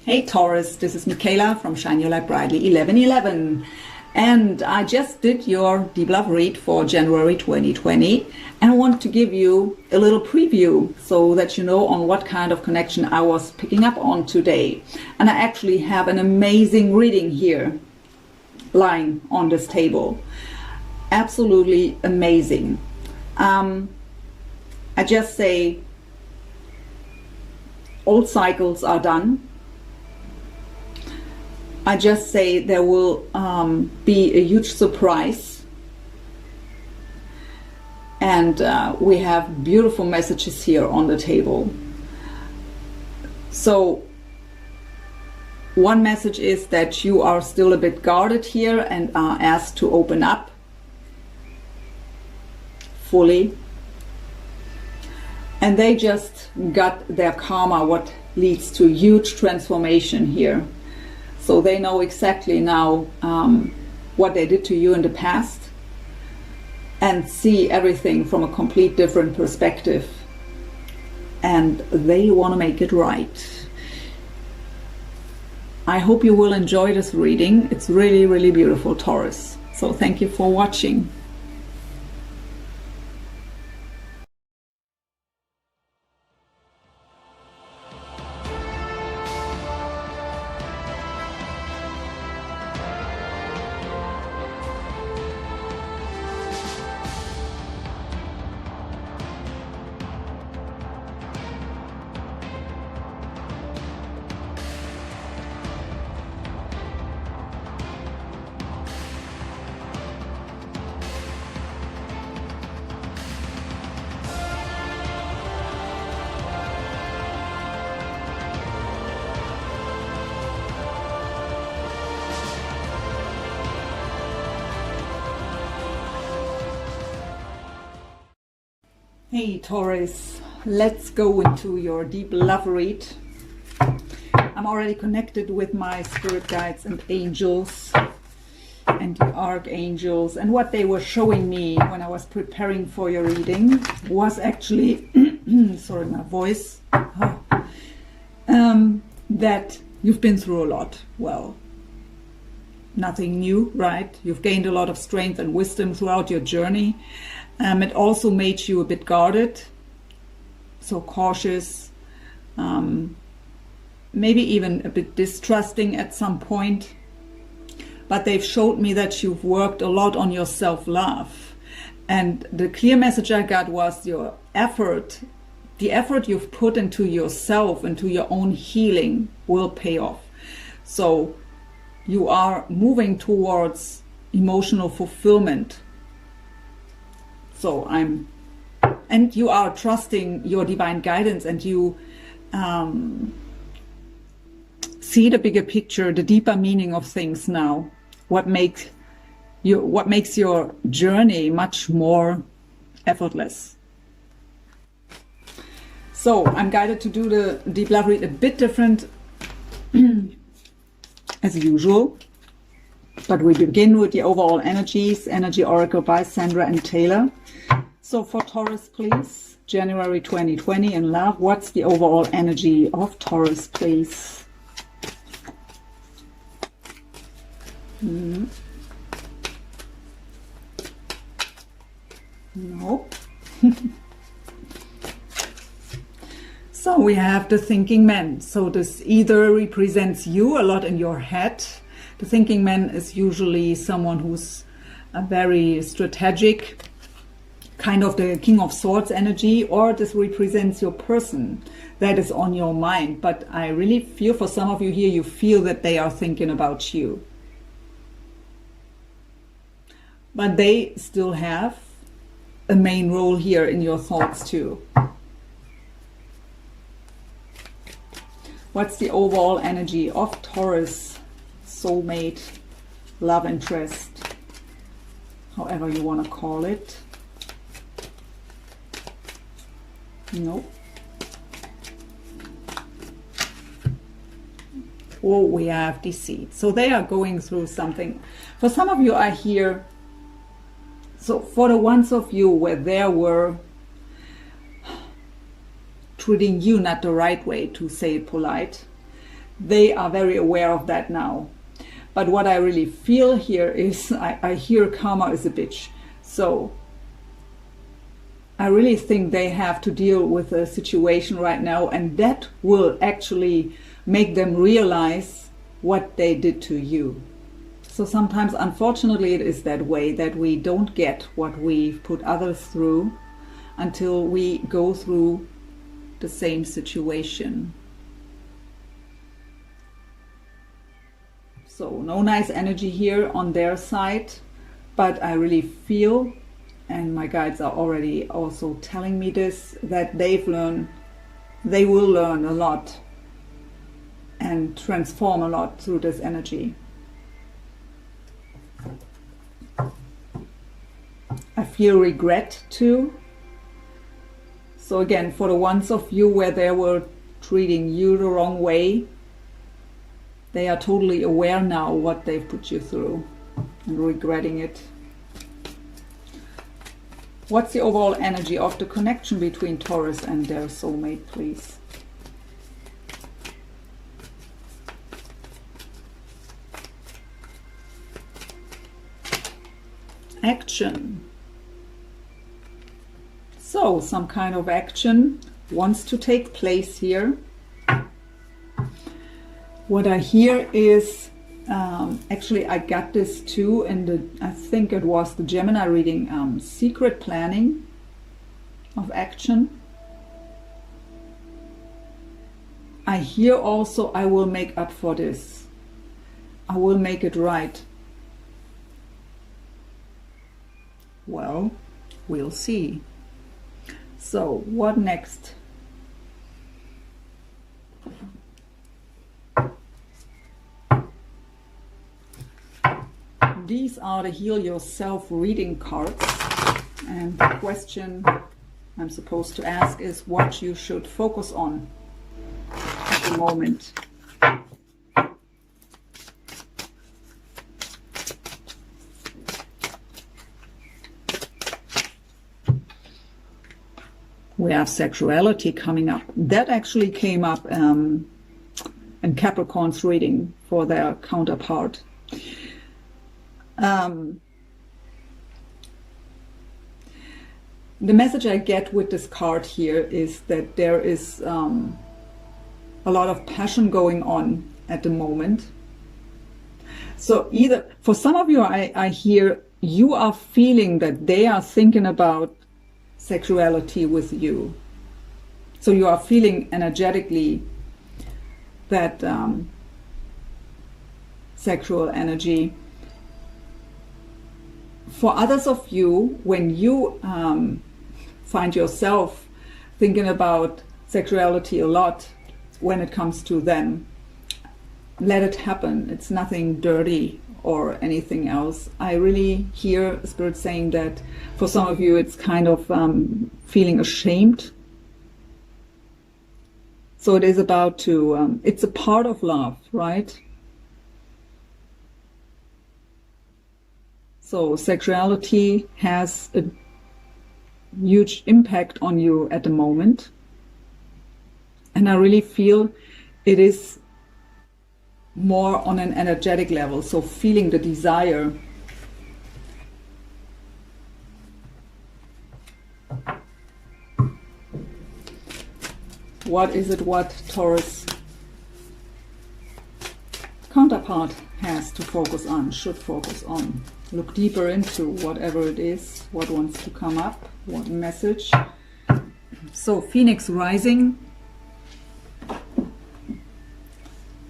Hey Taurus, this is Michaela from Shine Your Light Brightly 1111, and I just did your deep love read for January 2020, and I want to give you a little preview so that you know on what kind of connection I was picking up on today. And I actually have an amazing reading here lying on this table, absolutely amazing. I just say old cycles are done. I just say there will be a huge surprise, and we have beautiful messages here on the table. So one message is that you are still a bit guarded here and are asked to open up fully, and they just got their karma, what leads to huge transformation here. So they know exactly now what they did to you in the past and see everything from a complete different perspective. And they want to make it right. I hope you will enjoy this reading. It's really, really beautiful, Taurus. So thank you for watching. Hey Taurus, let's go into your deep love read. I'm already connected with my spirit guides and angels and the archangels, and what they were showing me when I was preparing for your reading was actually sorry, my voice, that you've been through a lot. Well, nothing new, right? You've gained a lot of strength and wisdom throughout your journey. It also made you a bit guarded, so cautious, maybe even a bit distrusting at some point. But they've showed me that you've worked a lot on your self-love. And the clear message I got was your effort, the effort you've put into yourself, into your own healing, will pay off. So you are moving towards emotional fulfillment. So and you are trusting your divine guidance, and you see the bigger picture, the deeper meaning of things now. What makes your journey much more effortless. So I'm guided to do the deep love read a bit different as usual. But we begin with the overall energies, Energy Oracle by Sandra and Taylor. So for Taurus, please, January 2020 in love, what's the overall energy of Taurus, please? Nope. So we have the thinking man. So this either represents you a lot in your head. The thinking man is usually someone who's a very strategic, kind of the King of Swords energy, or this represents your person that is on your mind. But I really feel for some of you here, you feel that they are thinking about you. But they still have a main role here in your thoughts too. What's the overall energy of Taurus? Soulmate, love interest, however you want to call it. Nope. Oh, we have deceit. So they are going through something. For some of you, I hear, so for the ones of you where there were treating you not the right way, to say it polite, they are very aware of that now. But what I really feel here is, I hear karma is a bitch. So I really think they have to deal with a situation right now, and that will actually make them realize what they did to you. So sometimes, unfortunately, it is that way, that we don't get what we've put others through until we go through the same situation. So no nice energy here on their side, but I really feel, and my guides are already also telling me this, that they will learn a lot and transform a lot through this energy. I feel regret too. So again, for the ones of you where they were treating you the wrong way, they are totally aware now what they've put you through and regretting it. What's the overall energy of the connection between Taurus and their soulmate, please? Action. So some kind of action wants to take place here. What I hear is, actually I got this too in the, I think it was the Gemini reading, secret planning of action. I hear also, I will make up for this. I will make it right. Well, we'll see. So, what next? These are the Heal Yourself reading cards. And the question I'm supposed to ask is what you should focus on at the moment. We have sexuality coming up. That actually came up in Capricorn's reading for their counterpart. The message I get with this card here is that there is a lot of passion going on at the moment. So either, for some of you, I hear you are feeling that they are thinking about sexuality with you. So you are feeling energetically that sexual energy. For others of you, when you find yourself thinking about sexuality a lot when it comes to them, let it happen. It's nothing dirty or anything else. I really hear Spirit saying that for some of you it's kind of feeling ashamed. So it is about to, it's a part of love, right? So sexuality has a huge impact on you at the moment. And I really feel it is more on an energetic level, so feeling the desire. What is it what Taurus counterpart has to focus on, should focus on? Look deeper into whatever it is, what wants to come up, what message. So Phoenix rising.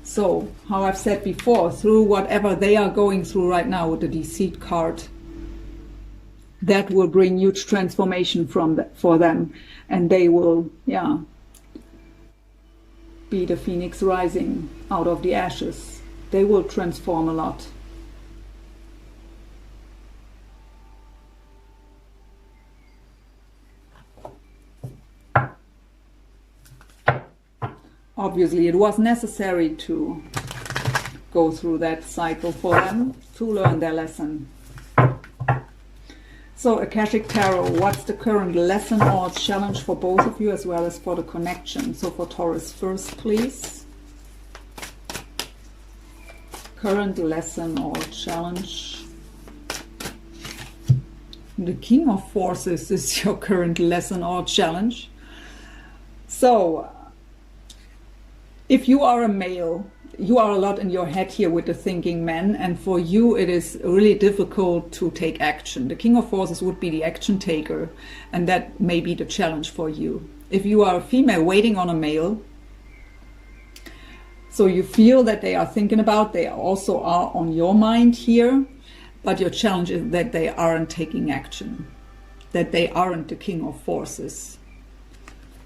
So, how I've said before, through whatever they are going through right now with the Deceit card, that will bring huge transformation for them. And they will, yeah, be the Phoenix rising out of the ashes. They will transform a lot. Obviously, it was necessary to go through that cycle for them to learn their lesson. So, Akashic Tarot, what's the current lesson or challenge for both of you as well as for the connection? So, for Taurus first, please. current lesson or challenge? The King of Forces is your current lesson or challenge. So, if you are a male, you are a lot in your head here with the thinking man, and for you it is really difficult to take action. The King of Forces would be the action taker, and that may be the challenge for you. If you are a female waiting on a male, so you feel that they are thinking about, they also are on your mind here, but your challenge is that they aren't taking action, that they aren't the King of Forces.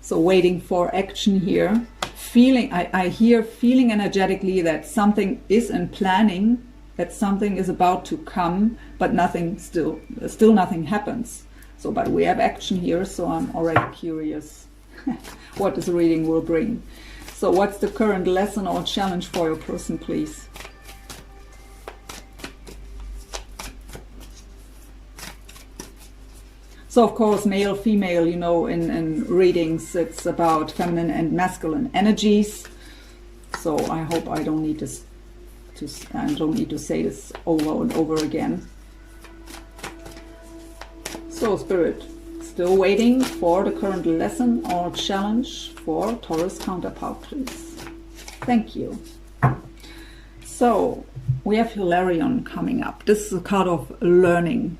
So waiting for action here, feeling, I hear feeling energetically that something is in planning, that something is about to come, but nothing still nothing happens. So, but we have action here, so I'm already curious what this reading will bring. So what's the current lesson or challenge for your person, please? So of course, male, female, you know, in readings, it's about feminine and masculine energies. So I hope I don't need to say this over and over again. So Spirit, still waiting for the current lesson or challenge for Taurus counterpart, please. Thank you. So we have Hilarion coming up. This is a card of learning.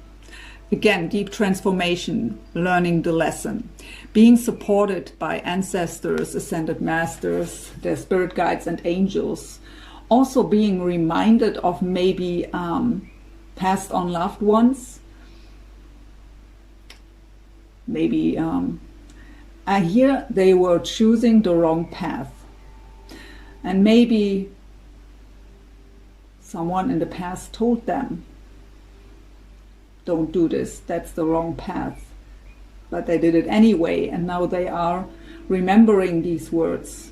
Again, deep transformation, learning the lesson, being supported by ancestors, ascended masters, their spirit guides and angels. Also being reminded of maybe passed on loved ones. Maybe I hear they were choosing the wrong path. And maybe someone in the past told them, don't do this, that's the wrong path. But they did it anyway, and now they are remembering these words.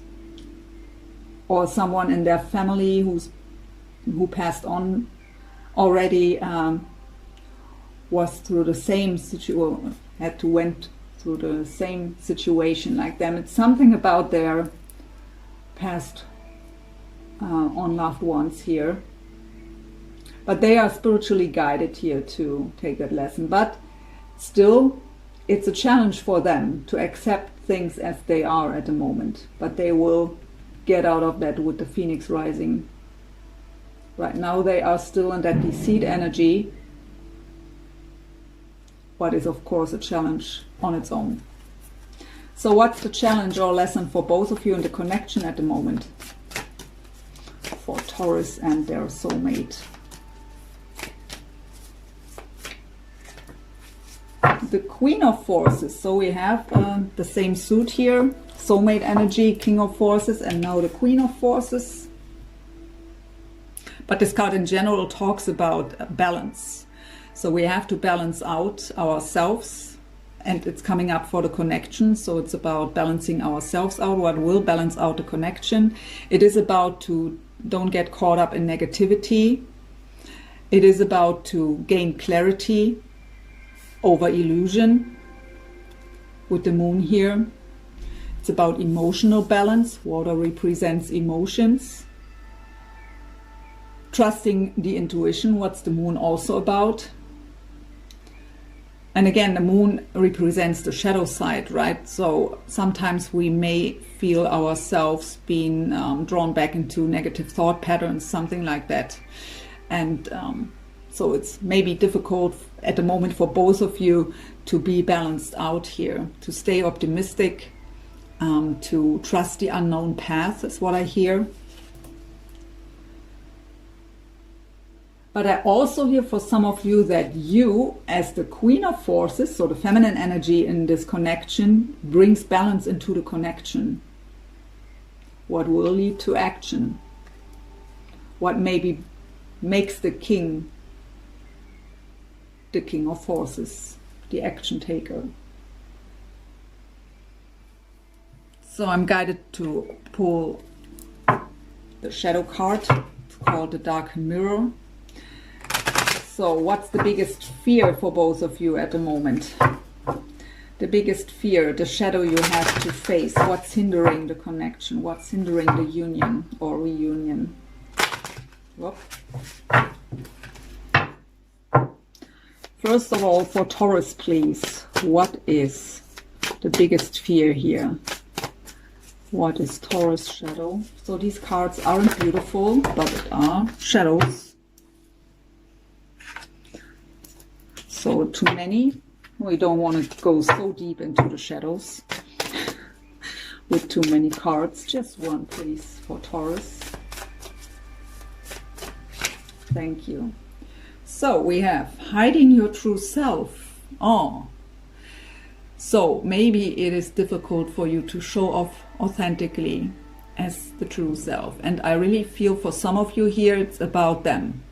Or someone in their family who passed on already was through the same situation, went through the same situation like them. It's something about their past on loved ones here. But they are spiritually guided here to take that lesson. But still, it's a challenge for them to accept things as they are at the moment. But they will get out of that with the Phoenix rising. Right now they are still in that deceit energy. What is of course a challenge on its own. So what's the challenge or lesson for both of you in the connection at the moment? For Taurus and their soulmate. The Queen of Forces. So we have the same suit here, soulmate energy, King of Forces, and now the Queen of Forces. But this card in general talks about balance. So we have to balance out ourselves, and it's coming up for the connection. So it's about balancing ourselves out, what will balance out the connection. It is about to don't get caught up in negativity. It is about to gain clarity over illusion with the moon here. It's about emotional balance. Water represents emotions. Trusting the intuition. What's the moon also about? And again, the moon represents the shadow side, right? So sometimes we may feel ourselves being drawn back into negative thought patterns, something like that. And so it's maybe difficult at the moment for both of you to be balanced out here, to stay optimistic, to trust the unknown path is what I hear. But I also hear for some of you that you, as the Queen of Forces, so the feminine energy in this connection, brings balance into the connection. What will lead to action? What maybe makes the King of Forces, the action taker. So I'm guided to pull the shadow card. It's called the Dark Mirror. So what's the biggest fear for both of you at the moment? The biggest fear, the shadow you have to face. What's hindering the connection? What's hindering the union or reunion? Whoop. First of all, for Taurus, please, what is the biggest fear here? What is Taurus shadow? So these cards aren't beautiful, but it are shadows. So too many. We don't want to go so deep into the shadows with too many cards. Just one, please, for Taurus. Thank you. So we have hiding your true self. Oh. So maybe it is difficult for you to show off authentically as the true self. And I really feel for some of you here, it's about them.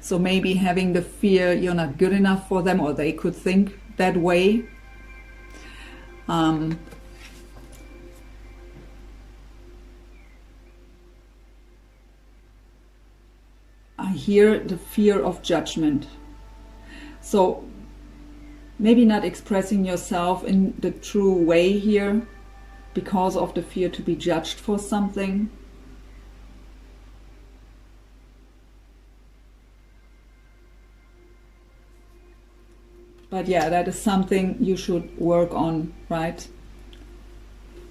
So maybe having the fear you're not good enough for them, or they could think that way. I hear the fear of judgment. So maybe not expressing yourself in the true way here because of the fear to be judged for something. But yeah, that is something you should work on, right?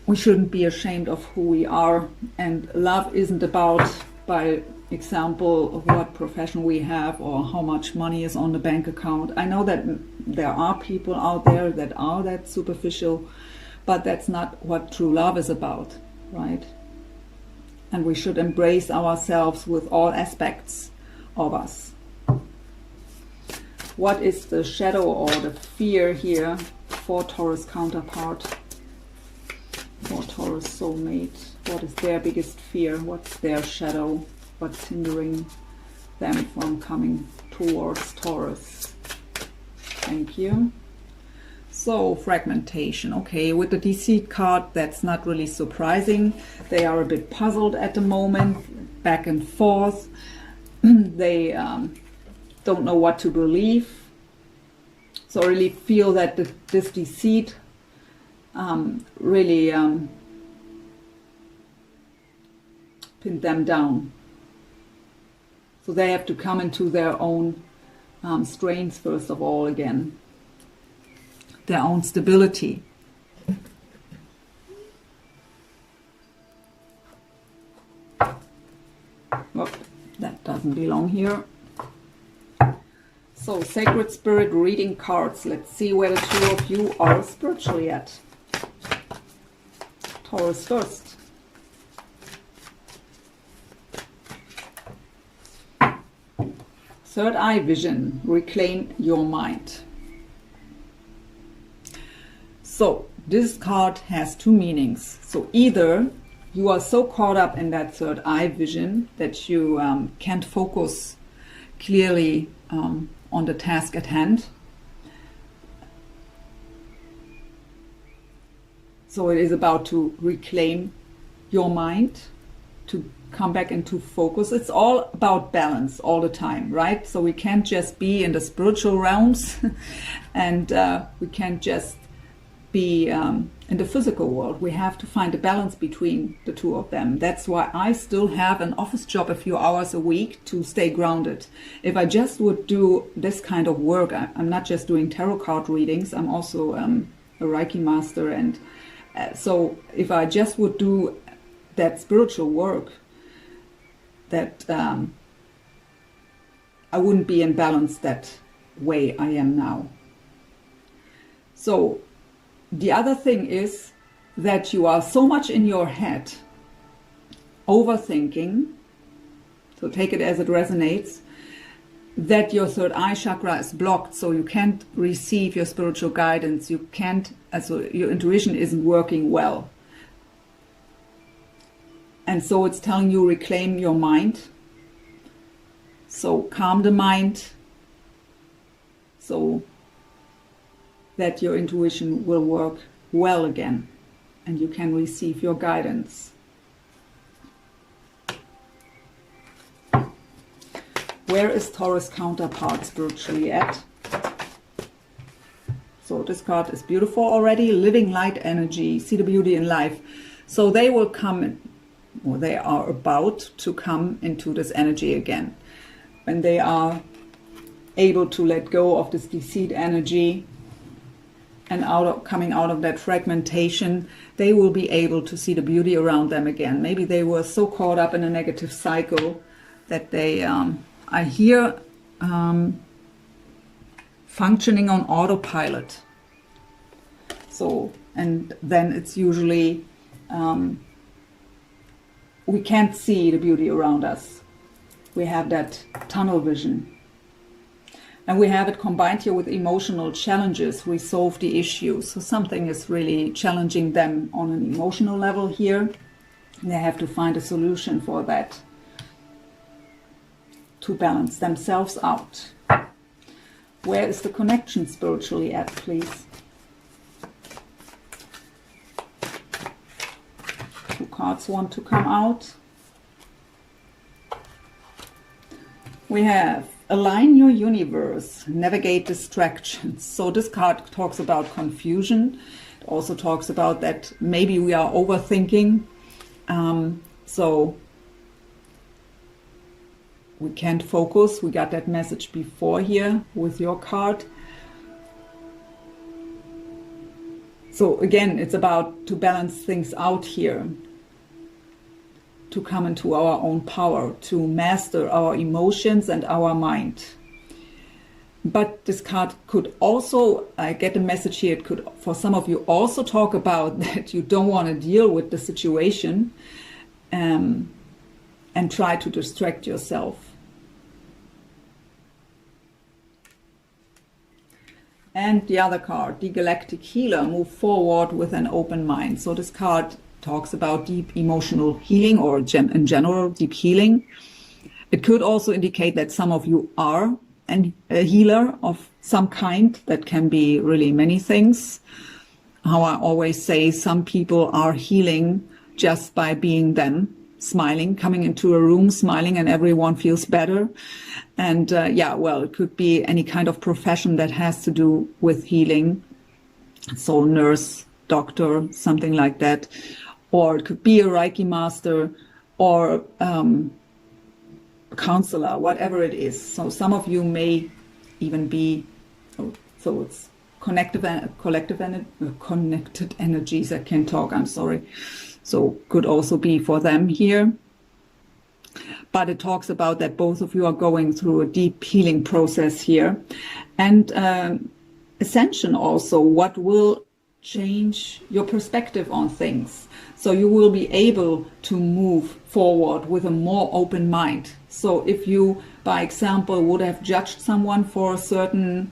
We shouldn't be ashamed of who we are. And love isn't about, by example, of what profession we have or how much money is on the bank account. I know that there are people out there that are that superficial, but that's not what true love is about, right? And we should embrace ourselves with all aspects of us. What is the shadow or the fear here for Taurus counterpart? For Taurus soulmate, what is their biggest fear? What's their shadow? What's hindering them from coming towards Taurus? Thank you. So fragmentation. Okay, with the deceit card, that's not really surprising. They are a bit puzzled at the moment, back and forth. They don't know what to believe. So I really feel that this deceit really pinned them down. So they have to come into their own strengths first of all again. Their own stability. Oh, that doesn't belong here. So, Sacred Spirit reading cards. Let's see where the two of you are spiritually at. Taurus first. Third eye vision. Reclaim your mind. So, this card has two meanings. So, either you are so caught up in that third eye vision that you can't focus clearly on the task at hand. So it is about to reclaim your mind, to come back into focus. It's all about balance all the time, right? So we can't just be in the spiritual realms and we can't just be in the physical world. We have to find a balance between the two of them. That's why I still have an office job a few hours a week to stay grounded. If I just would do this kind of work, I'm not just doing tarot card readings, I'm also a Reiki master, and so if I just would do that spiritual work, that I wouldn't be in balance that way I am now. So the other thing is that you are so much in your head, overthinking, so take it as it resonates, that your third eye chakra is blocked, so you can't receive your spiritual guidance. You can't, so your intuition isn't working well. And so it's telling you reclaim your mind. So calm the mind, so that your intuition will work well again and you can receive your guidance. Where is Taurus counterpart spiritually at? So this card is beautiful already. Living light energy, see the beauty in life. So they will come or they are about to come into this energy again. When they are able to let go of this deceit energy and coming out of that fragmentation, they will be able to see the beauty around them again. Maybe they were so caught up in a negative cycle that they are here functioning on autopilot. So, and then it's usually we can't see the beauty around us. We have that tunnel vision. And we have it combined here with emotional challenges. We solve the issues. So something is really challenging them on an emotional level here. They have to find a solution for that, to balance themselves out. Where is the connection spiritually at, please? 2 cards want to come out. We have align your universe, navigate distractions. So this card talks about confusion. It also talks about that maybe we are overthinking. So we can't focus. We got that message before here with your card. So again, it's about to balance things out here, to come into our own power, to master our emotions and our mind. But this card could also, I get a message here, it could for some of you also talk about that you don't want to deal with the situation and try to distract yourself. And the other card, the Galactic Healer, move forward with an open mind. So this card talks about deep emotional healing, or in general, deep healing. It could also indicate that some of you are a healer of some kind. That can be really many things. How I always say, some people are healing just by being them, smiling, coming into a room, smiling, and everyone feels better. And yeah, well, it could be any kind of profession that has to do with healing. So nurse, doctor, something like that. Or it could be a Reiki master or a counselor, whatever it is. So some of you may even be, so it's connected energies. I can't talk, I'm sorry. So could also be for them here. But it talks about that both of you are going through a deep healing process here. And ascension also, what will change your perspective on things. So you will be able to move forward with a more open mind. So if you, by example, would have judged someone for a certain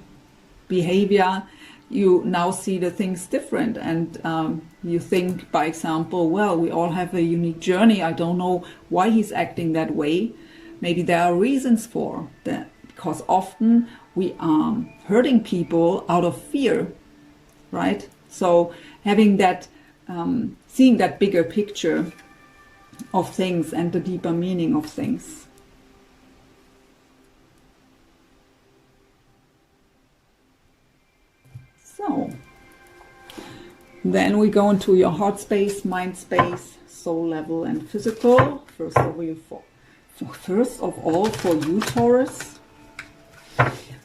behavior, you now see the things different, and you think, by example, well, we all have a unique journey. I don't know why he's acting that way. Maybe there are reasons for that, because often we are hurting people out of fear, right? So having that, seeing that bigger picture of things and the deeper meaning of things. So then we go into your heart space, mind space, soul level, and physical. First of all, for you, Taurus,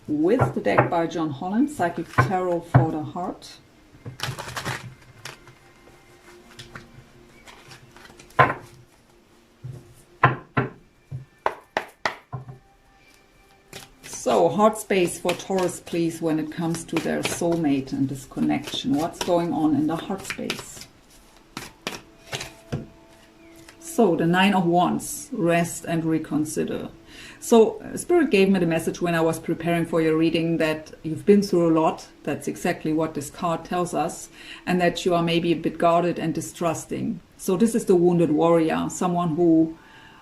with the deck by John Holland, Psychic Tarot for the Heart. So, heart space for Taurus, please, when it comes to their soulmate and this connection. What's going on in the heart space? So, the 9 of Wands, rest and reconsider. So, Spirit gave me the message when I was preparing for your reading that you've been through a lot. That's exactly what this card tells us. And that you are maybe a bit guarded and distrusting. So, this is the wounded warrior, someone who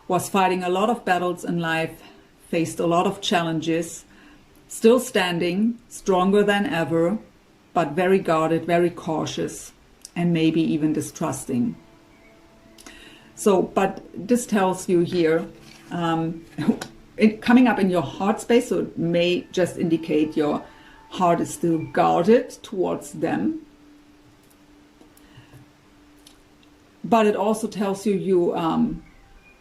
was fighting a lot of battles in life, faced a lot of challenges, still standing, stronger than ever, but very guarded, very cautious, and maybe even distrusting. So, but this tells you here, coming up in your heart space, so it may just indicate your heart is still guarded towards them. but it also tells you,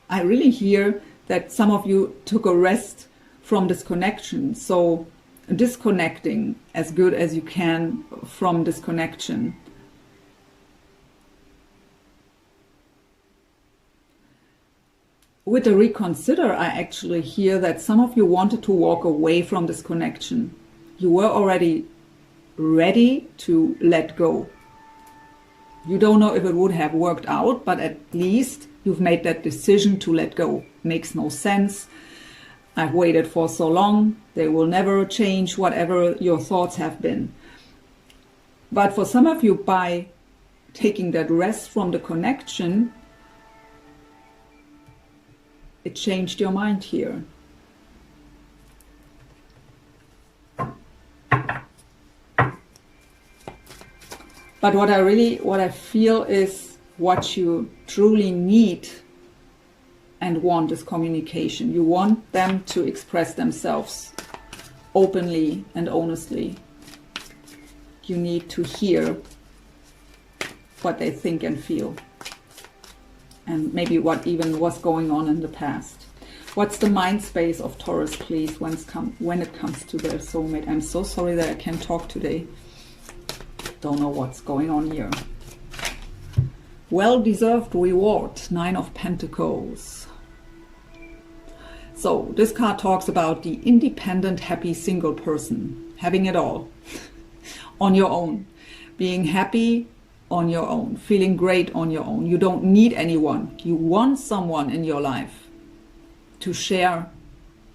I really hear that some of you took a rest from disconnection. So disconnecting as good as you can from disconnection. With the reconsider, I actually hear that some of you wanted to walk away from this connection. You were already ready to let go. You don't know if it would have worked out, but at least you've made that decision to let go. Makes no sense. I've waited for so long. They will never change, whatever your thoughts have been. But for some of you, by taking that rest from the connection, it changed your mind here. But what I feel is what you truly need and want is communication. You want them to express themselves openly and honestly. You need to hear what they think and feel. And maybe what even was going on in the past. What's the mind space of Taurus, please, when it comes to their soulmate? I'm so sorry that I can't talk today. Don't know what's going on here. Well-deserved reward, 9 of Pentacles. So this card talks about the independent, happy, single person. Having it all. On your own. Being happy on your own. Feeling great on your own. You don't need anyone. You want someone in your life to share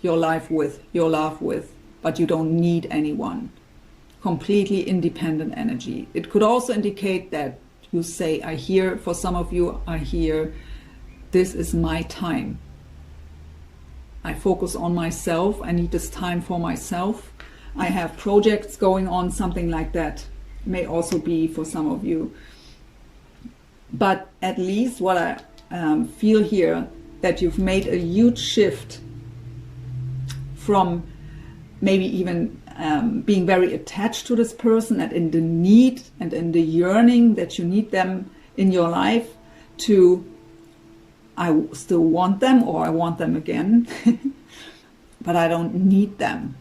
your life with, your love with. But you don't need anyone. Completely independent energy. It could also indicate that you say, I hear, for some of you, I hear, this is my time. I focus on myself. I need this time for myself. I have projects going on, something like that. May also be for some of you. But at least what I feel here, that you've made a huge shift from maybe even being very attached to this person and in the need and in the yearning that you need them in your life, to I still want them, or I want them again, but I don't need them.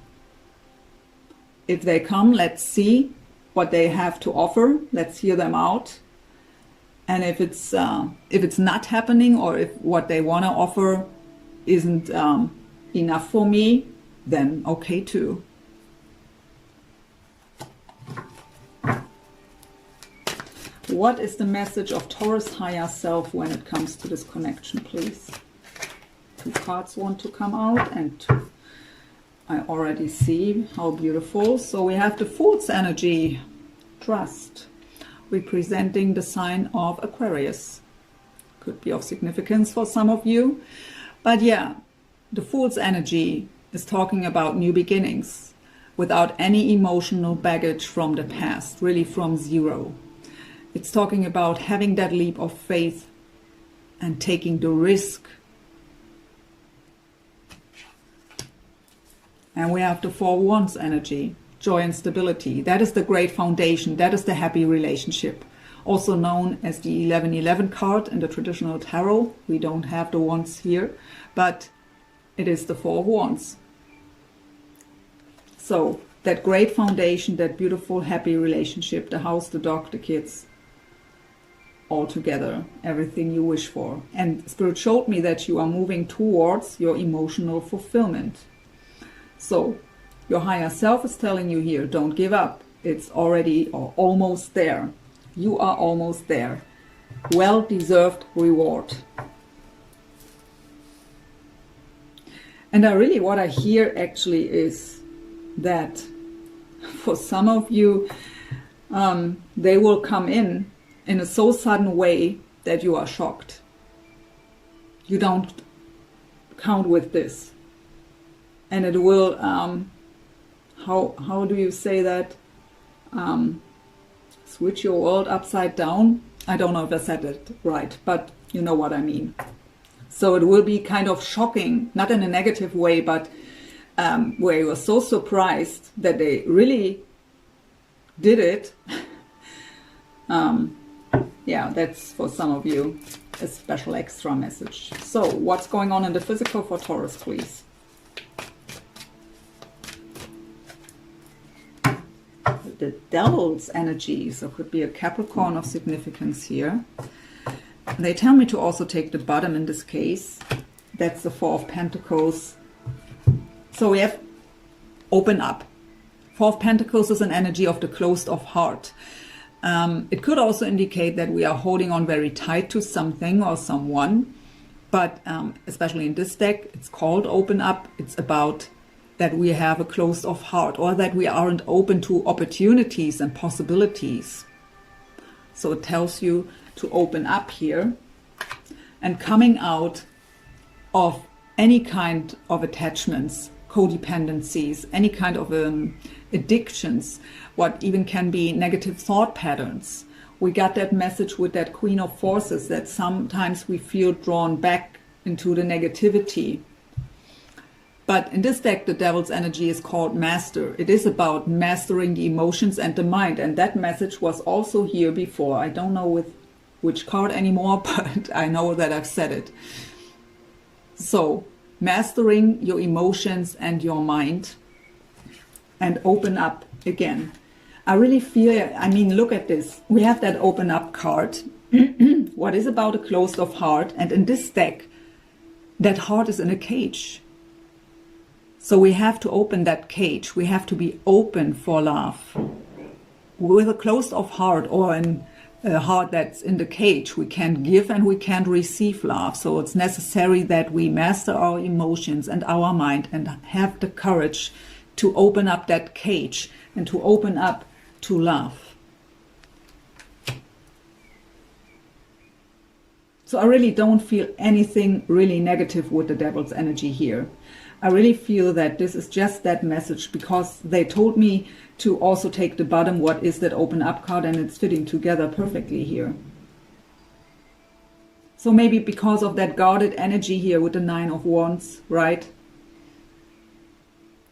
If they come, let's see what they have to offer. Let's hear them out. And if it's not happening, or if what they want to offer isn't enough for me, then okay too. What is the message of Taurus higher self when it comes to this connection, please? 2 cards want to come out, and 2. I already see how beautiful. So we have the Fool's energy, trust, representing the sign of Aquarius. Could be of significance for some of you. But yeah, the Fool's energy is talking about new beginnings without any emotional baggage from the past, really from zero. It's talking about having that leap of faith and taking the risk. And we have the 4 Wands energy, joy and stability. That is the great foundation. That is the happy relationship. Also known as the 1111 card in the traditional tarot. We don't have the wands here, but it is the 4 Wands. So that great foundation, that beautiful happy relationship, the house, the dog, the kids, all together, everything you wish for. And Spirit showed me that you are moving towards your emotional fulfillment. So your higher self is telling you here, don't give up. It's already or almost there. You are almost there. Well-deserved reward. And what I hear actually is that for some of you, they will come in a so sudden way that you are shocked. You don't count with this. And it will, how do you say that? Switch your world upside down. I don't know if I said it right, but you know what I mean. So it will be kind of shocking, not in a negative way, but where you are so surprised that they really did it. Yeah, that's for some of you a special extra message. So what's going on in the physical for Taurus, please? The Devil's energy, so could be a Capricorn of significance here. They tell me to also take the bottom in this case. That's the Four of Pentacles. So we have open up. Four of Pentacles is an energy of the closed off heart. It could also indicate that we are holding on very tight to something or someone, but especially in this deck, it's called open up. It's about that we have a closed off heart, or that we aren't open to opportunities and possibilities. So it tells you to open up here, and coming out of any kind of attachments, codependencies, any kind of addictions, what even can be negative thought patterns. We got that message with that Queen of Forces, that sometimes we feel drawn back into the negativity. But in this deck, the Devil's energy is called Master. It is about mastering the emotions and the mind. And that message was also here before. I don't know with which card anymore, but I know that I've said it. So, mastering your emotions and your mind, and open up again. I really feel, I mean, look at this. We have that open up card. What is about a closed off heart? And in this deck, that heart is in a cage. So we have to open that cage. We have to be open for love. With a closed off heart, or in a heart that's in the cage, we can't give and we can't receive love. So it's necessary that we master our emotions and our mind and have the courage to open up that cage and to open up to love. So I really don't feel anything really negative with the Devil's energy here. I really feel that this is just that message, because they told me to also take the bottom, what is that open up card, and it's fitting together perfectly here. So maybe because of that guarded energy here with the Nine of Wands, right?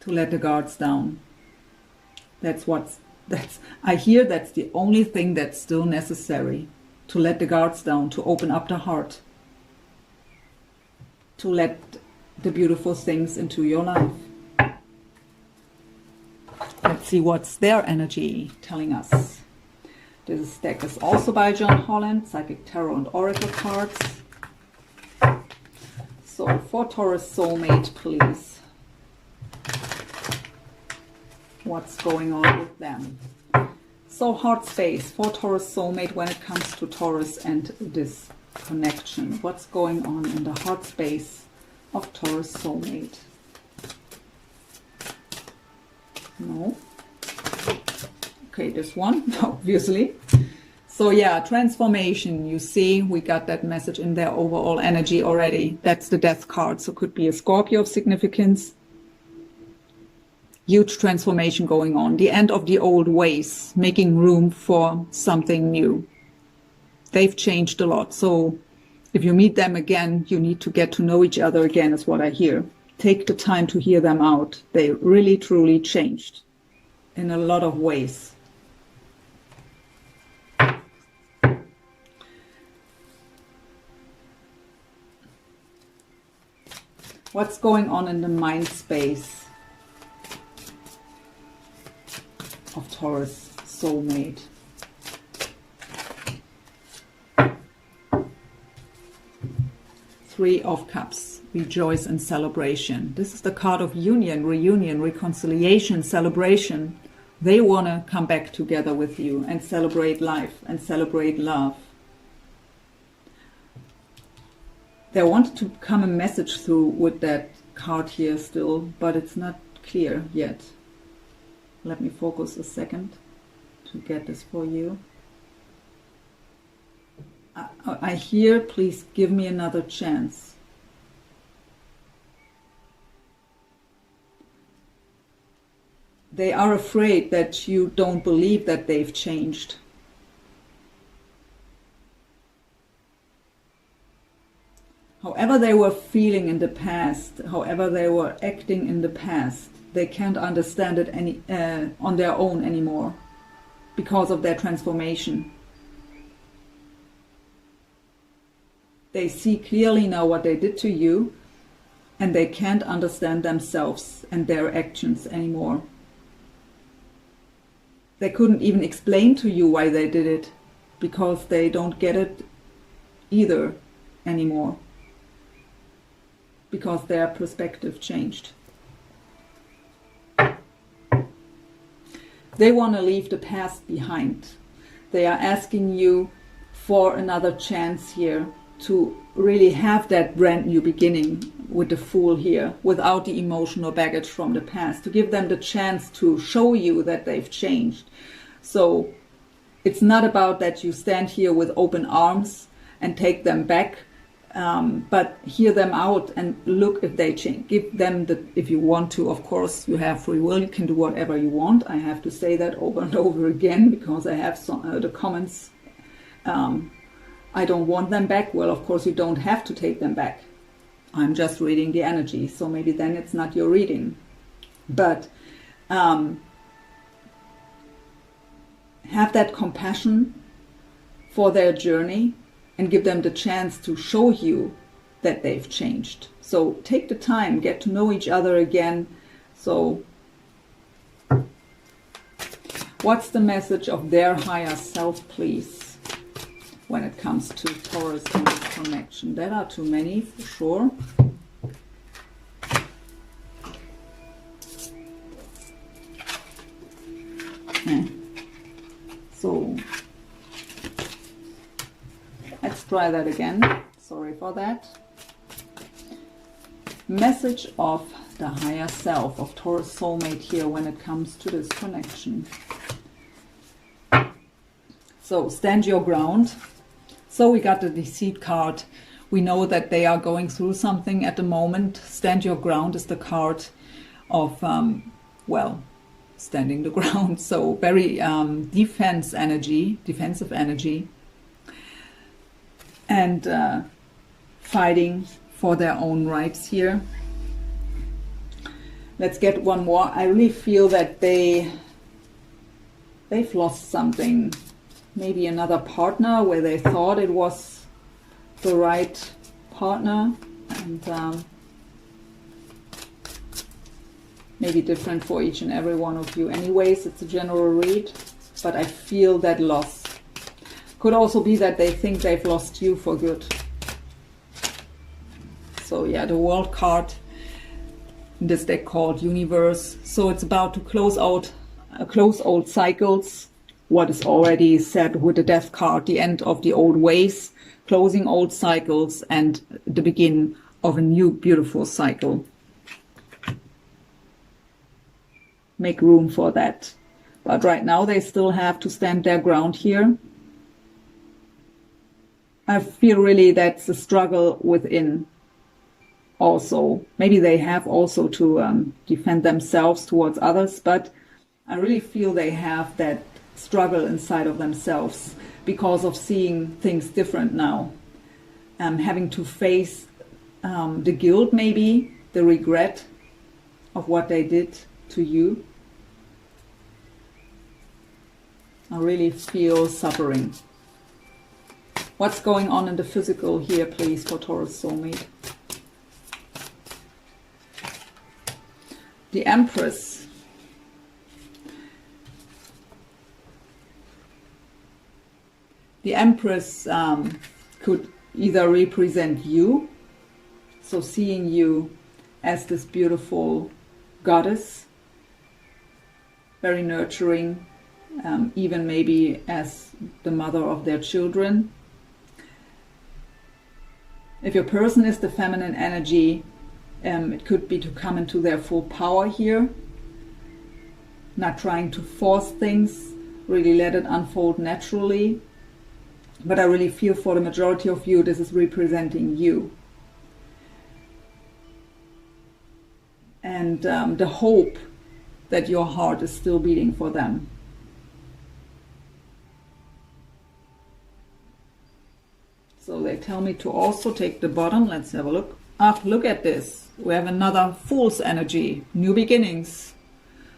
To let the guards down. I hear that's the only thing that's still necessary. To let the guards down, to open up the heart. To let the beautiful things into your life. Let's see what's their energy telling us. This deck is also by John Holland, Psychic Tarot and Oracle cards. So for Taurus Soulmate, please. What's going on with them? So heart space for Taurus Soulmate when it comes to Taurus and this connection. What's going on in the heart space of Taurus Soulmate? No. Okay, this one, obviously. So yeah, transformation. You see, we got that message in their overall energy already. That's the Death card. So could be a Scorpio of significance. Huge transformation going on. The end of the old ways, making room for something new. They've changed a lot. So if you meet them again, you need to get to know each other again, is what I hear. Take the time to hear them out. They really, truly changed in a lot of ways. What's going on in the mind space of Taurus Soulmate? Three of Cups, rejoice and celebration. This is the card of union, reunion, reconciliation, celebration. They want to come back together with you and celebrate life and celebrate love. There wanted to come a message through with that card here still, but it's not clear yet. Let me focus a second to get this for you. I hear, please give me another chance. They are afraid that you don't believe that they've changed. However they were feeling in the past, however they were acting in the past, they can't understand it on their own anymore because of their transformation. They see clearly now what they did to you, and they can't understand themselves and their actions anymore. They couldn't even explain to you why they did it, because they don't get it either anymore, because their perspective changed. They want to leave the past behind. They are asking you for another chance here to really have that brand new beginning with the Fool here, without the emotional baggage from the past, to give them the chance to show you that they've changed. So it's not about that you stand here with open arms and take them back, but hear them out and look if they change. Give them the, if you want to, of course, you have free will, you can do whatever you want. I have to say that over and over again, because I have some, the comments, I don't want them back. Well, of course, you don't have to take them back. I'm just reading the energy, so maybe then it's not your reading. But have that compassion for their journey and give them the chance to show you that they've changed. So take the time, get to know each other again. So what's the message of their higher self, please, when it comes to Taurus and this connection? There are too many, for sure. So let's try that again. Sorry for that. Message of the higher self of Taurus soulmate here when it comes to this connection. So stand your ground. So we got the Deceit card. We know that they are going through something at the moment. Stand your ground is the card of, well, standing the ground. So very defensive energy. And fighting for their own rights here. Let's get one more. I really feel that they've lost something. Maybe another partner where they thought it was the right partner, and maybe different for each and every one of you. Anyways, it's a general read, but I feel that loss. Could also be that they think they've lost you for good. So yeah, the World card in this deck called Universe. So it's about to close old cycles. What is already said with the Death card, the end of the old ways, closing old cycles, and the begin of a new beautiful cycle. Make room for that. But right now they still have to stand their ground here. I feel really that's a struggle within also. Maybe they have also to defend themselves towards others, but I really feel they have that struggle inside of themselves because of seeing things different now. Having to face the guilt, maybe, the regret of what they did to you. I really feel suffering. What's going on in the physical here, please, for Taurus soulmate? The Empress. The Empress could either represent you, so seeing you as this beautiful goddess, very nurturing, even maybe as the mother of their children. If your person is the feminine energy, it could be to come into their full power here, not trying to force things, really let it unfold naturally. But I really feel for the majority of you, this is representing you. And the hope that your heart is still beating for them. So they tell me to also take the bottom. Let's have a look. Ah, look at this. We have another Fool's energy, new beginnings.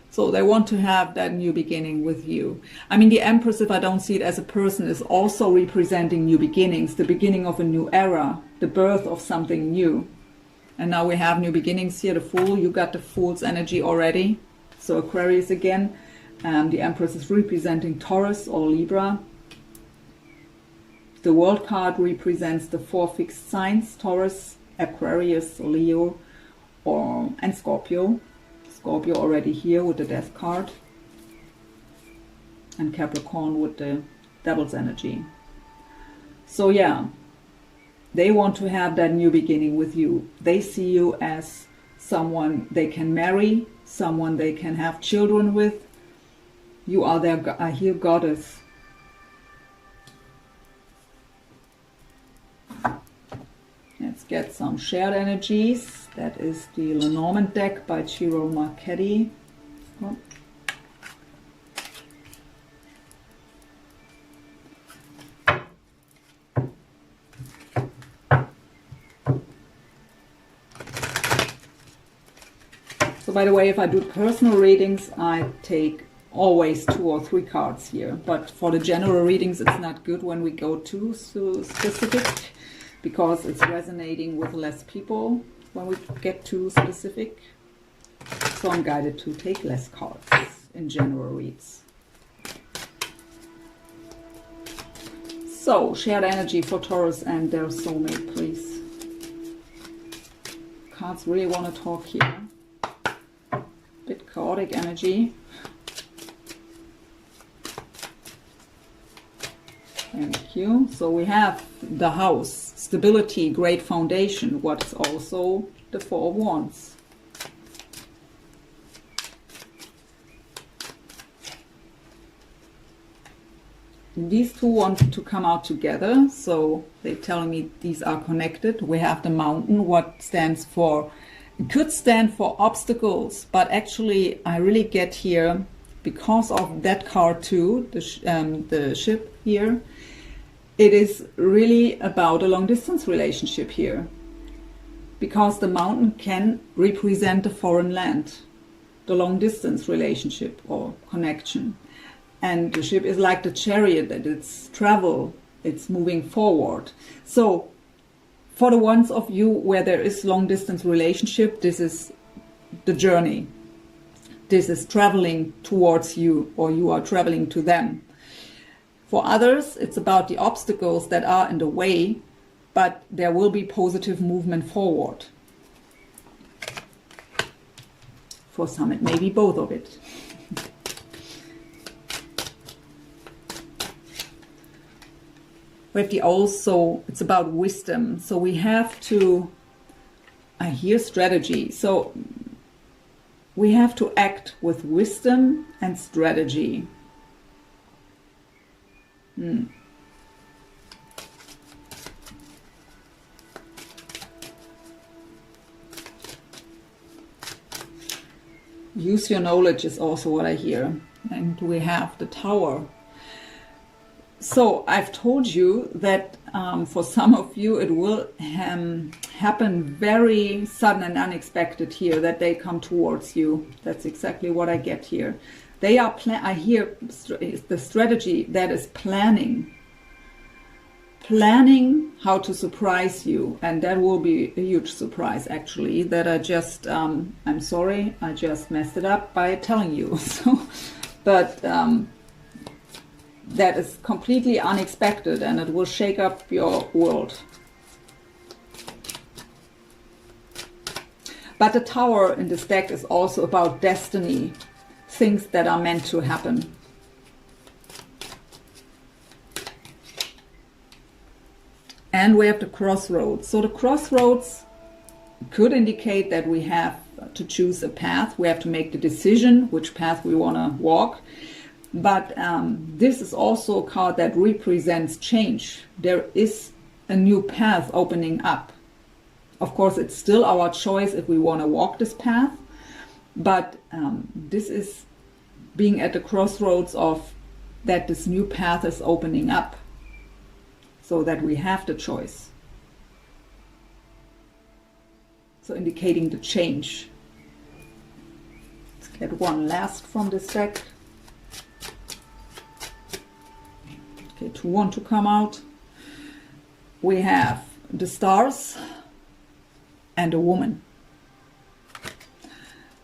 So they want to have that new beginning with you. I mean, the Empress, if I don't see it as a person, is also representing new beginnings, the beginning of a new era. the birth of something new. And now we have new beginnings here, the Fool. You got the Fool's energy already. So Aquarius again. The Empress is representing Taurus or Libra. The World card represents the 4 fixed signs: Taurus, Aquarius, Leo, and Scorpio. Scorpio already here with the Death card. And Capricorn with the Devil's energy. So yeah, they want to have that new beginning with you. They see you as someone they can marry, someone they can have children with. You are their, I hear, goddess. Let's get some shared energies. That is the Lenormand deck by Ciro Marchetti. Oh. So by the way, if I do personal readings, I take always 2 or 3 cards here. But for the general readings, it's not good when we go too so specific, because it's resonating with less people when we get too specific. So I'm guided to take less cards in general reads. So, shared energy for Taurus and their soulmate, please. Cards really want to talk here. Bit chaotic energy. Thank you. So we have the house, stability, great foundation, what's also the 4 of Wands. These 2 want to come out together, so they're telling me these are connected. We have the Mountain, what stands for, it could stand for obstacles, but actually I really get here, because of that card too, the ship here, it is really about a long distance relationship here. Because the Mountain can represent the foreign land, the long distance relationship or connection. And the ship is like the chariot, that it's travel, it's moving forward. So for the ones of you where there is long distance relationship, this is the journey. This is traveling towards you, or you are traveling to them. For others, it's about the obstacles that are in the way, but there will be positive movement forward. For some, it may be both of it. We have the also, it's about wisdom. So we have to, I hear strategy. So we have to act with wisdom and strategy. Use your knowledge is also what I hear. And we have the Tower. So I've told you that for some of you it will happen very sudden and unexpected here, that they come towards you. That's exactly what I get here. They are I hear the strategy that is planning how to surprise you, and that will be a huge surprise actually, that I just I'm sorry, I just messed it up by telling you. So but that is completely unexpected, and it will shake up your world. But the Tower in this deck is also about destiny, things that are meant to happen. And we have the Crossroads. So the Crossroads could indicate that we have to choose a path. We have to make the decision which path we want to walk. But this is also a card that represents change. There is a new path opening up. Of course, it's still our choice if we want to walk this path. But this is being at the crossroads of that this new path is opening up, so that we have the choice. So indicating the change. Let's get one last from this deck. Okay, 2 want to come out. We have the stars, and a woman.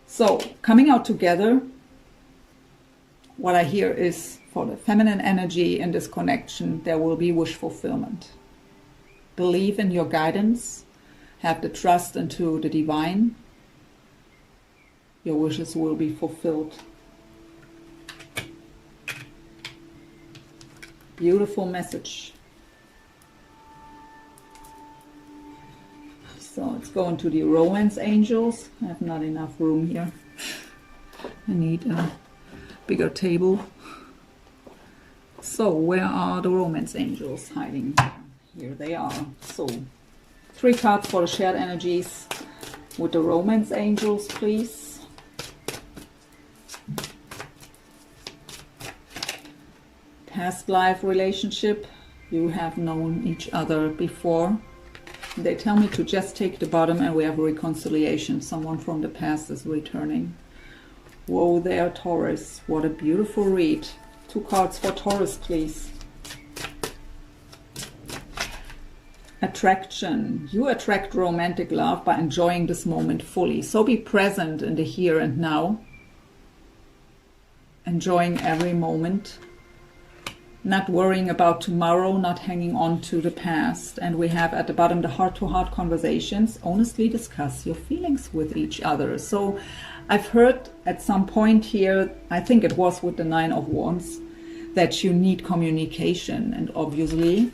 So coming out together, what I hear is for the feminine energy in this connection, there will be wish fulfillment. Believe in your guidance, have the trust into the divine. Your wishes will be fulfilled. Beautiful message. So let's go into the romance angels. I have not enough room here. I need a bigger table. So where are the romance angels hiding? Here they are. So 3 cards for the shared energies with the romance angels, please. Past life relationship. You have known each other before. They tell me to just take the bottom and we have reconciliation. Someone from the past is returning. Whoa there, Taurus. What a beautiful read. 2 cards for Taurus, please. Attraction. You attract romantic love by enjoying this moment fully. So be present in the here and now. Enjoying every moment. Not worrying about tomorrow, not hanging on to the past. And we have at the bottom the heart-to-heart conversations. Honestly discuss your feelings with each other. So I've heard at some point here, I think it was with the 9 of Wands, that you need communication. And obviously,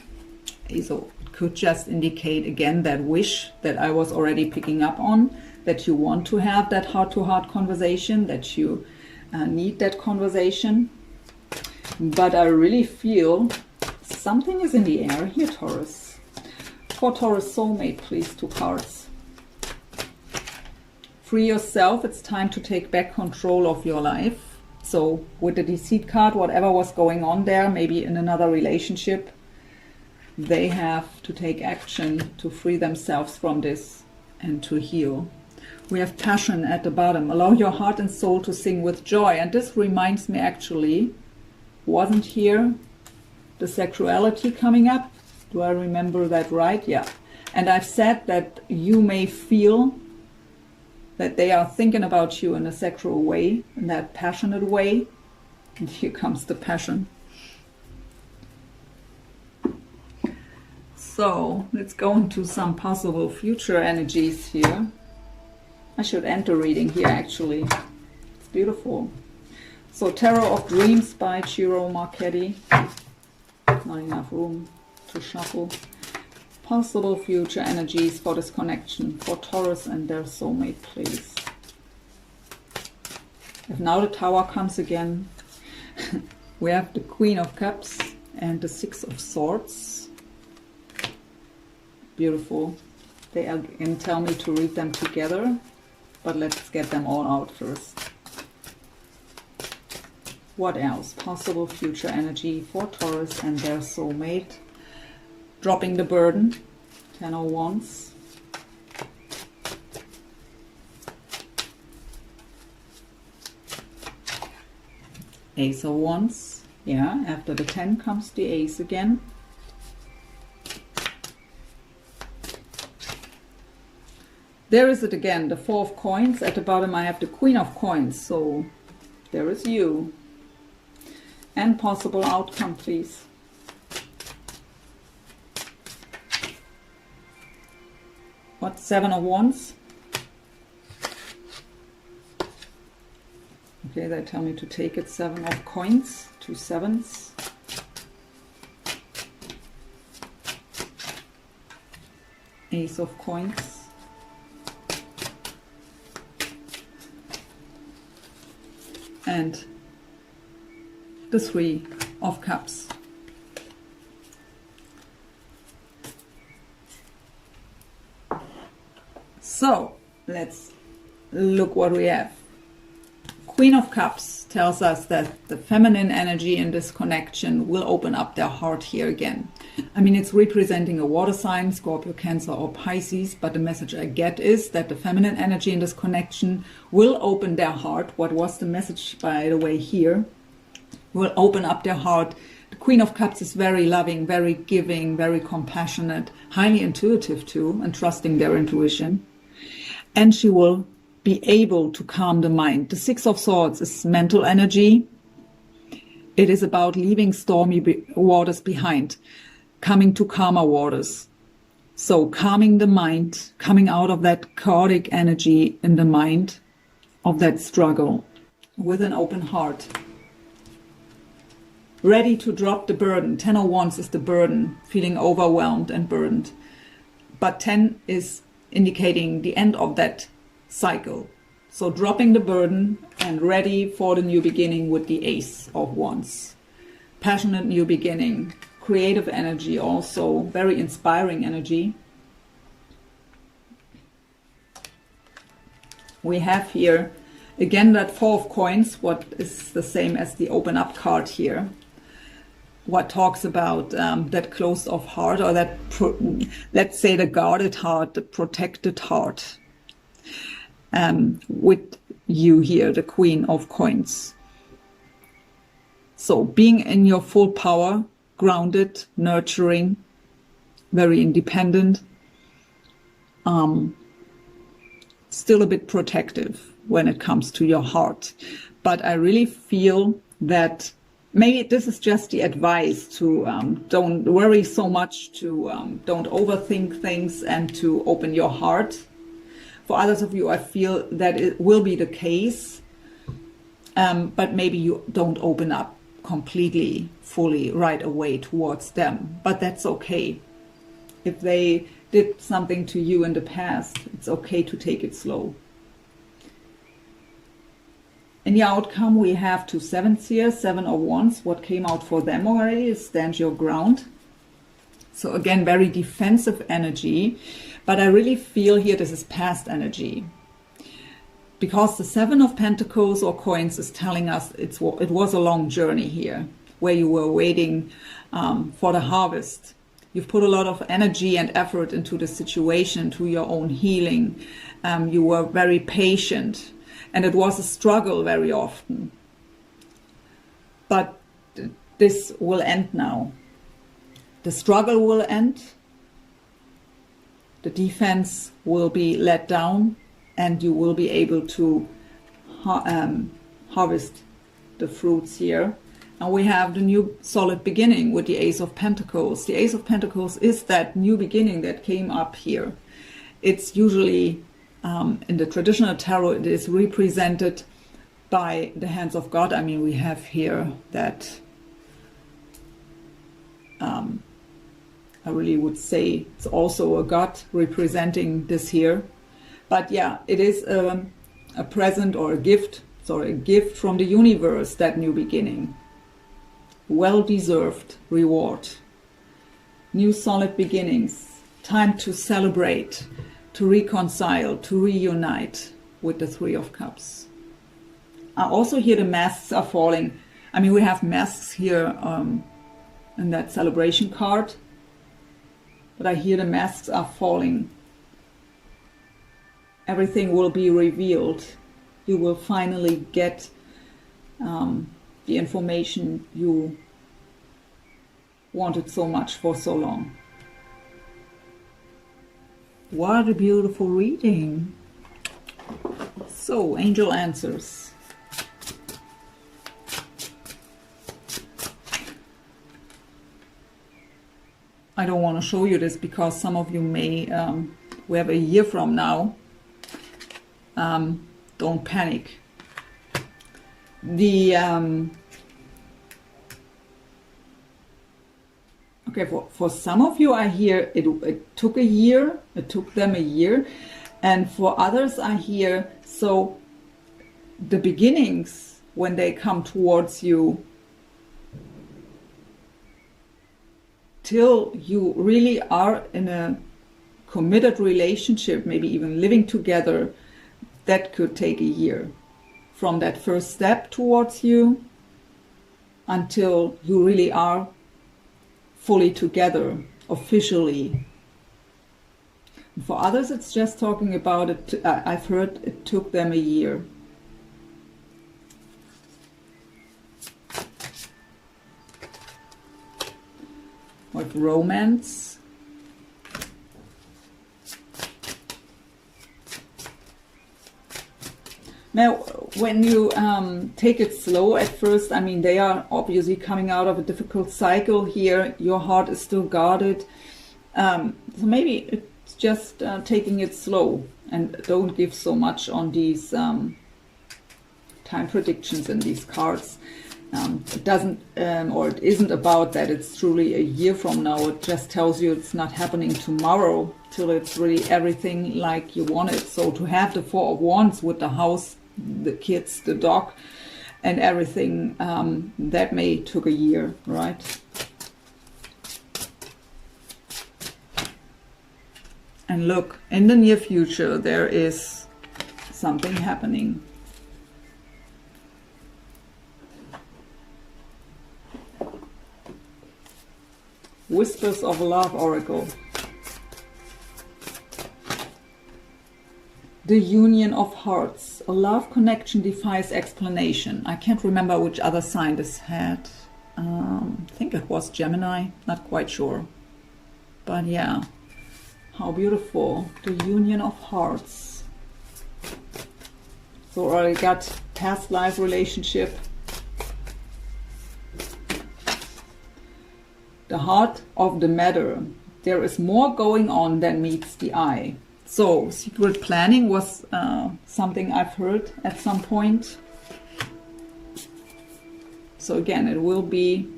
so it could just indicate again that wish that I was already picking up on, that you want to have that heart-to-heart conversation, that you need that conversation. But I really feel something is in the air here, Taurus. For Taurus soulmate, please, 2 cards. Free yourself. It's time to take back control of your life. So with the deceit card, whatever was going on there, maybe in another relationship, they have to take action to free themselves from this and to heal. We have passion at the bottom. Allow your heart and soul to sing with joy. And this reminds me actually, wasn't here the sexuality coming up? Do I remember that right? Yeah. And I've said that you may feel that they are thinking about you in a sexual way, in that passionate way. And here comes the passion. So let's go into some possible future energies here. I should end the reading here actually. It's beautiful. So Tarot of Dreams by Ciro Marchetti. Not enough room to shuffle. Possible future energies for this connection for Taurus and their soulmate, please. If now the Tower comes again, we have the Queen of Cups and the 6 of Swords. Beautiful. They again tell me to read them together, but let's get them all out first. What else? Possible future energy for Taurus and their soulmate. Dropping the burden. 10 of Wands. Ace of Wands. Yeah, after the 10 comes the Ace again. There is it again, the 4 of Coins. At the bottom I have the Queen of Coins. So there is you. And possible outcome, please. What? 7 of Wands. Okay, they tell me to take it. 7 of Coins. 2 sevens. Ace of Coins. And the 3 of Cups. So let's look what we have. Queen of Cups tells us that the feminine energy in this connection will open up their heart here again. I mean, it's representing a water sign, Scorpio, Cancer or Pisces, but the message I get is that the feminine energy in this connection will open their heart. What was the message, by the way, here? Will open up their heart. The Queen of Cups is very loving, very giving, very compassionate, highly intuitive too, and trusting their intuition. And she will be able to calm the mind. The Six of Swords is mental energy. It is about leaving stormy waters behind, coming to calmer waters. So calming the mind, coming out of that chaotic energy in the mind of that struggle with an open heart. Ready to drop the burden. 10 of Wands is the burden, feeling overwhelmed and burdened. But 10 is indicating the end of that cycle. So dropping the burden and ready for the new beginning with the Ace of Wands. Passionate new beginning. Creative energy also. Very inspiring energy. We have here again that Four of Coins, what is the same as the Open Up card here. What talks about that closed off heart, or that, let's say, the guarded heart, the protected heart. With you here, the Queen of Coins. So being in your full power, grounded, nurturing, very independent, still a bit protective when it comes to your heart. But I really feel that maybe this is just the advice to don't worry so much, to don't overthink things, and to open your heart. For others of you, I feel that it will be the case, but maybe you don't open up completely, fully, right away towards them. But that's okay. If they did something to you in the past, it's okay to take it slow. In the outcome, we have 2 sevens here, 7 of Wands. What came out for them already is stand your ground. So again, very defensive energy. But I really feel here this is past energy. Because the 7 of Pentacles or Coins is telling us it was a long journey here, where you were waiting for the harvest. You've put a lot of energy and effort into the situation, to your own healing. You were very patient. And it was a struggle very often. But this will end now. The struggle will end. The defense will be let down. And you will be able to harvest the fruits here. And we have the new solid beginning with the Ace of Pentacles. The Ace of Pentacles is that new beginning that came up here. It's usually... in the traditional tarot, it is represented by the hands of God. I mean, we have here that I really would say it's also a God representing this here. But yeah, it is a present or a gift, sorry, a gift from the universe, that new beginning. Well-deserved reward. New solid beginnings. Time to celebrate, to reconcile, to reunite with the 3 of Cups. I also hear the masks are falling. I mean, we have masks here in that celebration card, but I hear the masks are falling. Everything will be revealed. You will finally get the information you wanted so much for so long. What a beautiful reading. So, angel answers. I don't want to show you this because some of you may, we have a year from now. Don't panic. Okay, for some of you, I hear it took a year, it took them a year. And for others, I hear, so the beginnings, when they come towards you, till you really are in a committed relationship, maybe even living together, that could take a year. From that first step towards you until you really are fully together, officially. For others, it's just talking about it. I've heard it took them a year. with romance. Now, when you take it slow at first, I mean, they are obviously coming out of a difficult cycle here. Your heart is still guarded. So maybe it's just taking it slow, and don't give so much on these time predictions in these cards. It doesn't, or it isn't about that it's truly a year from now. It just tells you it's not happening tomorrow till it's really everything like you want it. So to have the Four of Wands with the house, the kids, the dog, and everything, that may took a year, right? And look, in the near future, there is something happening. Whispers of Love Oracle. The Union of Hearts. A love connection defies explanation. I can't remember which other sign this had. I think it was Gemini, not quite sure. But yeah, how beautiful. The Union of Hearts. So I got past life relationship. The heart of the matter. There is more going on than meets the eye. So, secret planning was something I've heard at some point. So again, it will be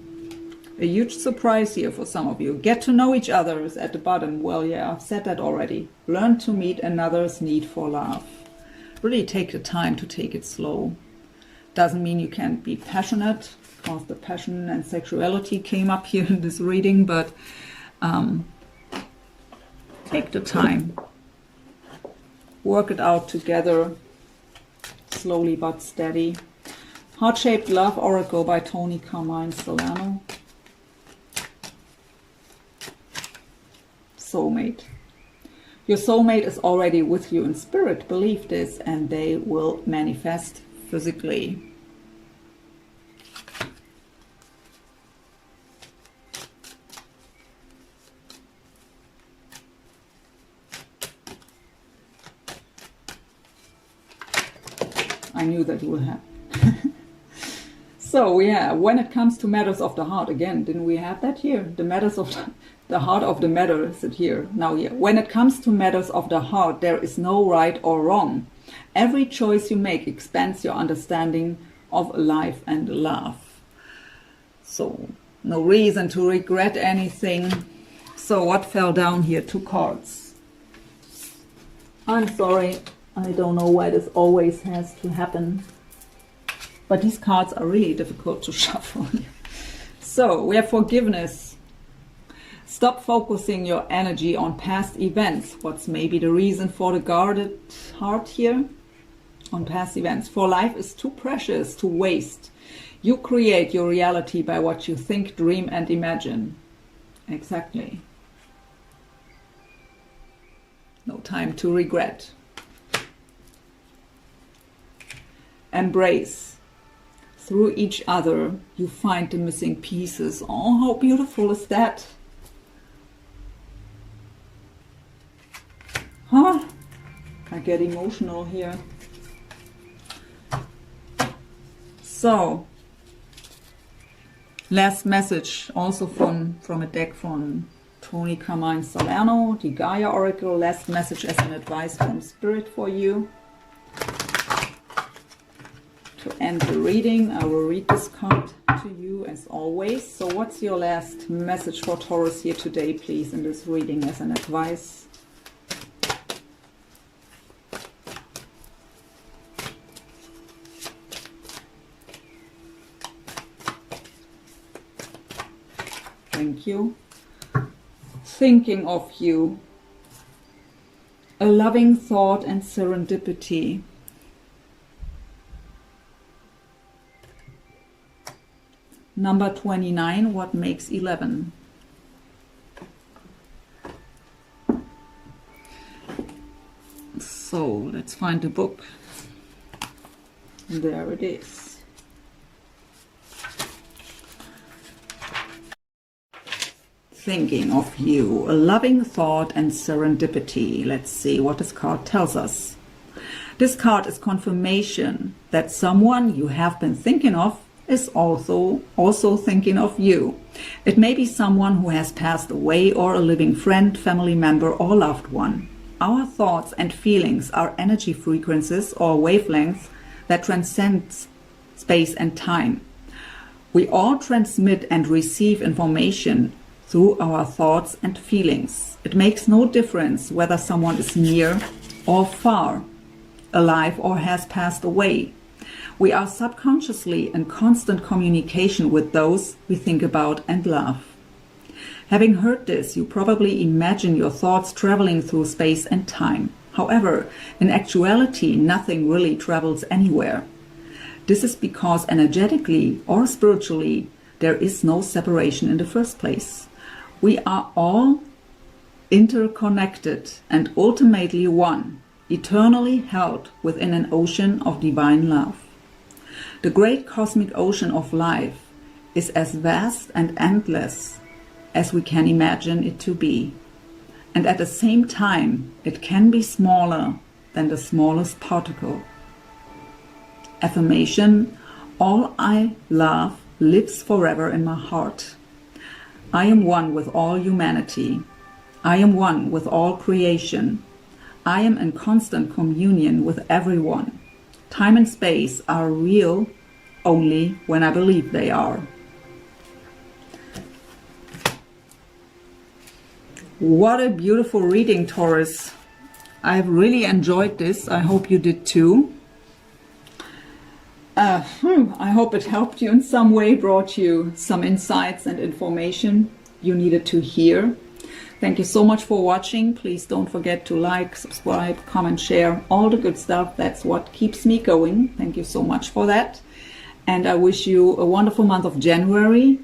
a huge surprise here for some of you. Get to know each other is at the bottom. Well, yeah, I've said that already. Learn to meet another's need for love. Really take the time to take it slow. Doesn't mean you can't be passionate, because the passion and sexuality came up here in this reading, but take the time. Work it out together, slowly but steady. Heart-Shaped Love Oracle by Tony Carmine Solano. Soulmate. Your soulmate is already with you in spirit, believe this, and they will manifest physically. I knew that would happen. So yeah, when it comes to matters of the heart, again, didn't we have that here? The matters of the heart of the matter, is it here? Now here. When it comes to matters of the heart, there is no right or wrong. Every choice you make expands your understanding of life and love. So no reason to regret anything. So what fell down here? 2 cards. I'm sorry. I don't know why this always has to happen. But these cards are really difficult to shuffle. So we have forgiveness. Stop focusing your energy on past events. What's maybe the reason for the guarded heart here? On past events. For life is too precious to waste. You create your reality by what you think, dream, and imagine. Exactly. No time to regret. Embrace. Through each other, you find the missing pieces. Oh, how beautiful is that? Huh? I get emotional here. So, last message, also from a deck from Tony Carmine Solano, the Gaia Oracle. Last message as an advice from Spirit for you. To end the reading, I will read this card to you as always. So what's your last message for Taurus here today, please, in this reading as an advice? Thank you. Thinking of you. A loving thought and serendipity. Number 29, what makes 11? So let's find the book. There it is. thinking of you, a loving thought and serendipity. Let's see what this card tells us. This card is confirmation that someone you have been thinking of is also thinking of you. It may be someone who has passed away or a living friend, family member, or loved one. Our thoughts and feelings are energy frequencies or wavelengths that transcend space and time. We all transmit and receive information through our thoughts and feelings. It makes no difference whether someone is near or far, alive or has passed away. We are subconsciously in constant communication with those we think about and love. Having heard this, you probably imagine your thoughts traveling through space and time. However, in actuality, nothing really travels anywhere. This is because energetically or spiritually, there is no separation in the first place. We are all interconnected and ultimately one, eternally held within an ocean of divine love. The great cosmic ocean of life is as vast and endless as we can imagine it to be. And at the same time, it can be smaller than the smallest particle. Affirmation: all I love lives forever in my heart. I am one with all humanity. I am one with all creation. I am in constant communion with everyone. Time and space are real only when I believe they are. What a beautiful reading, Taurus. I've really enjoyed this. I hope you did too. I hope it helped you in some way, brought you some insights and information you needed to hear. Thank you so much for watching. Please don't forget to like, subscribe, comment, share, all the good stuff. That's what keeps me going. Thank you so much for that. And I wish you a wonderful month of January.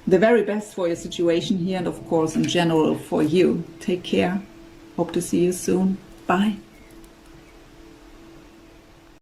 The very best for your situation here and of course in general for you. Take care. Hope to see you soon. Bye.